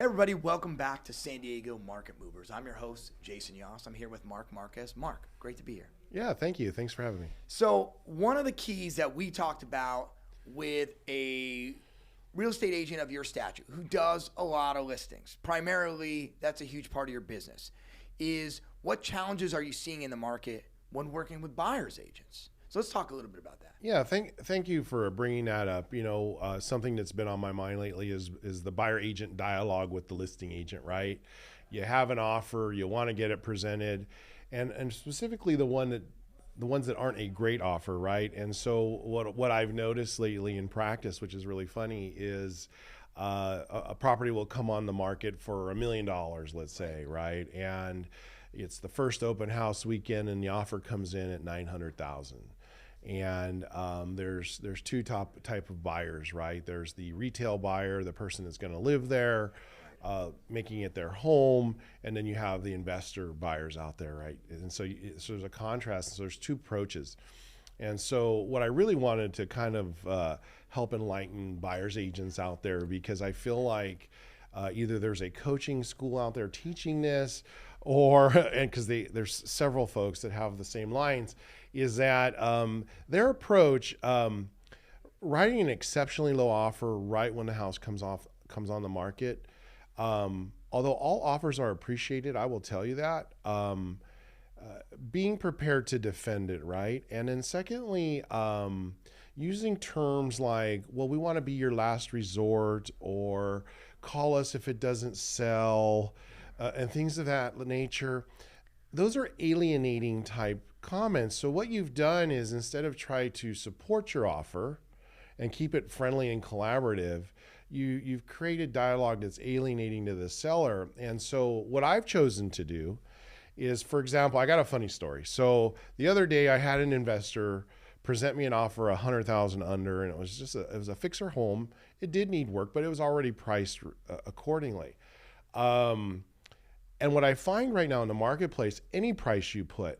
Everybody, welcome back to San Diego Market Movers. I'm your host, Jason Yoss. I'm here with Mark Marquez. Mark, great to be here. Yeah, thank you. Thanks for having me. So, one of the keys that we talked about with a real estate agent of your stature who does a lot of listings, primarily that's a huge part of your business, is what challenges are you seeing in the market when working with buyer's agents? So let's talk a little bit about that. Yeah, thank you for bringing that up. Something that's been on my mind lately is the buyer agent dialogue with the listing agent, right? You have an offer, you want to get it presented, and specifically the ones that aren't a great offer, right? And so what I've noticed lately in practice, which is really funny, is a property will come on the market for $1 million, let's say, right? And it's the first open house weekend, and the offer comes in at $900,000. And there's two type of buyers, right? There's the retail buyer, the person that's going to live there, making it their home, and then you have the investor buyers out there, right? And so there's a contrast. So there's two approaches. And so what I really wanted to kind of help enlighten buyers agents out there, because I feel like either there's a coaching school out there teaching this, or and because there's several folks that have the same lines, is that their approach, writing an exceptionally low offer right when the house comes on the market. Although all offers are appreciated, I will tell you that. Being prepared to defend it, right? And then secondly, using terms like, well, we want to be your last resort, or call us if it doesn't sell, and things of that nature. Those are alienating type comments. So what you've done is, instead of try to support your offer and keep it friendly and collaborative, you've created dialogue that's alienating to the seller. And so what I've chosen to do is, for example, I got a funny story. So the other day I had an investor present me an offer 100,000 under, and it was a fixer home. It did need work, but it was already priced accordingly. And what I find right now in the marketplace, any price you put,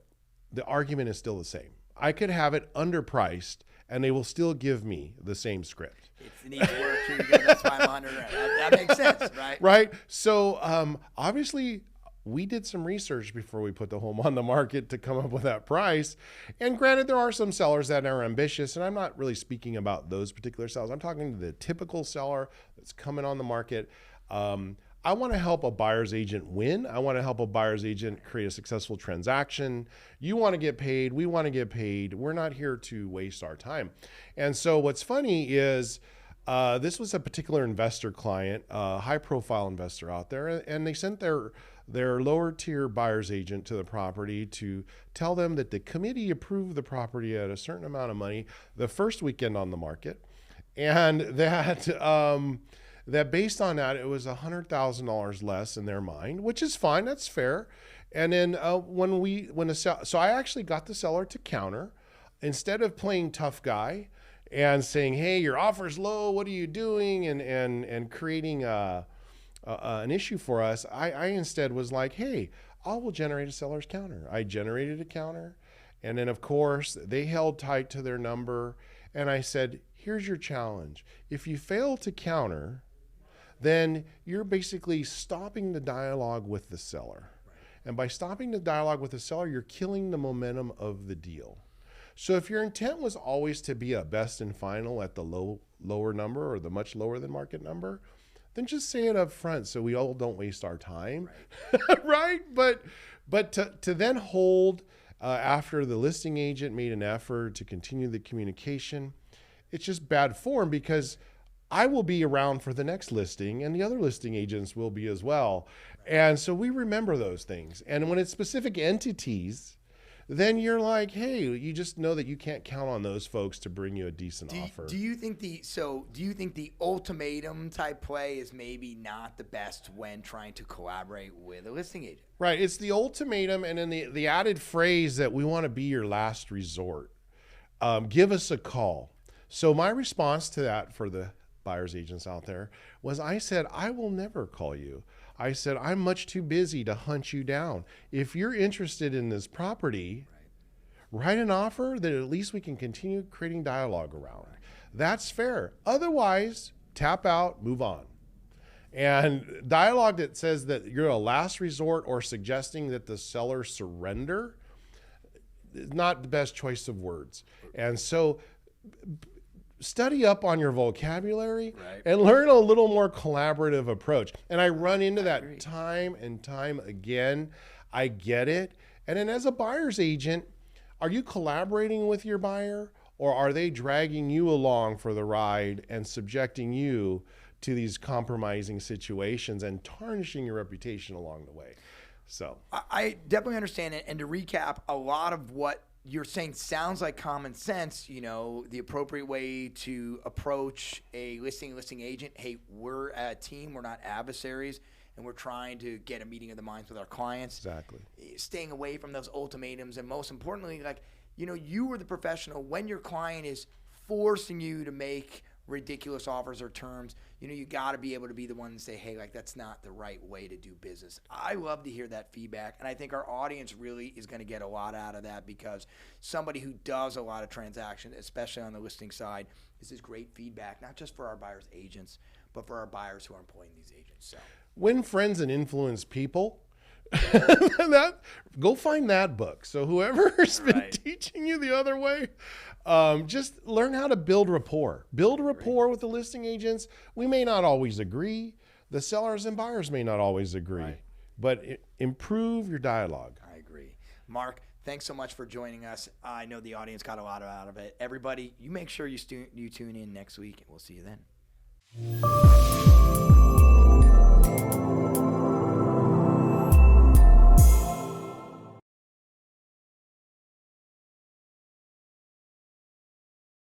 the argument is still the same. I could have it underpriced, and they will still give me the same script. It needs work, here you go, that's $500. That makes sense, right? Right. So obviously, we did some research before we put the home on the market to come up with that price. And granted, there are some sellers that are ambitious, and I'm not really speaking about those particular sellers. I'm talking to the typical seller that's coming on the market. I want to help a buyer's agent win. I want to help a buyer's agent create a successful transaction. You want to get paid. We want to get paid. We're not here to waste our time. And so what's funny is this was a particular investor client, a high-profile investor out there, and they sent their lower-tier buyer's agent to the property to tell them that the committee approved the property at a certain amount of money the first weekend on the market, and that based on that, it was $100,000 less in their mind, which is fine. That's fair. And then so I actually got the seller to counter. Instead of playing tough guy and saying, hey, your offer's low, what are you doing? And creating an issue for us, I instead was like, hey, I will generate a seller's counter. I generated a counter. And then, of course, they held tight to their number. And I said, here's your challenge. If you fail to counter, then you're basically stopping the dialogue with the seller. Right. And by stopping the dialogue with the seller, you're killing the momentum of the deal. So if your intent was always to be a best and final at the lower number, or the much lower than market number, then just say it up front so we all don't waste our time, right? Right? But to then hold after the listing agent made an effort to continue the communication, it's just bad form, because I will be around for the next listing, and the other listing agents will be as well. And so we remember those things. And when it's specific entities, then you're like, hey, you just know that you can't count on those folks to bring you a decent offer. Do you think the ultimatum type play is maybe not the best when trying to collaborate with a listing agent? Right. It's the ultimatum, and then the added phrase that we want to be your last resort. Give us a call. So my response to that for the buyer's agents out there was, I said, I will never call you. I said, I'm much too busy to hunt you down. If you're interested in this property, write an offer that at least we can continue creating dialogue around. That's fair. Otherwise, tap out, move on. And dialogue that says that you're a last resort or suggesting that the seller surrender is not the best choice of words. And so study up on your vocabulary and learn a little more collaborative approach. And I run into that time and time again. I get it. And then as a buyer's agent, are you collaborating with your buyer, or are they dragging you along for the ride and subjecting you to these compromising situations and tarnishing your reputation along the way? So I definitely understand it. And to recap, a lot of what you're saying sounds like common sense. You know, the appropriate way to approach a listing agent. Hey, we're a team. We're not adversaries. And we're trying to get a meeting of the minds with our clients. Exactly. Staying away from those ultimatums. And most importantly, like, you know, you are the professional. When your client is forcing you to make ridiculous offers or terms, you know, you got to be able to be the one to say, hey, like, that's not the right way to do business. I love to hear that feedback, and I think our audience really is going to get a lot out of that, because somebody who does a lot of transactions, especially on the listing side, this is great feedback, not just for our buyers agents, but for our buyers who are employing these agents. So Win Friends and Influence People. Go find that book. So whoever's been teaching you the other way, just learn how to build rapport. Build rapport with the listing agents. We may not always agree. The sellers and buyers may not always agree, but improve your dialogue. I agree. Mark, thanks so much for joining us. I know the audience got a lot out of it. Everybody, you make sure you tune in next week, and we'll see you then.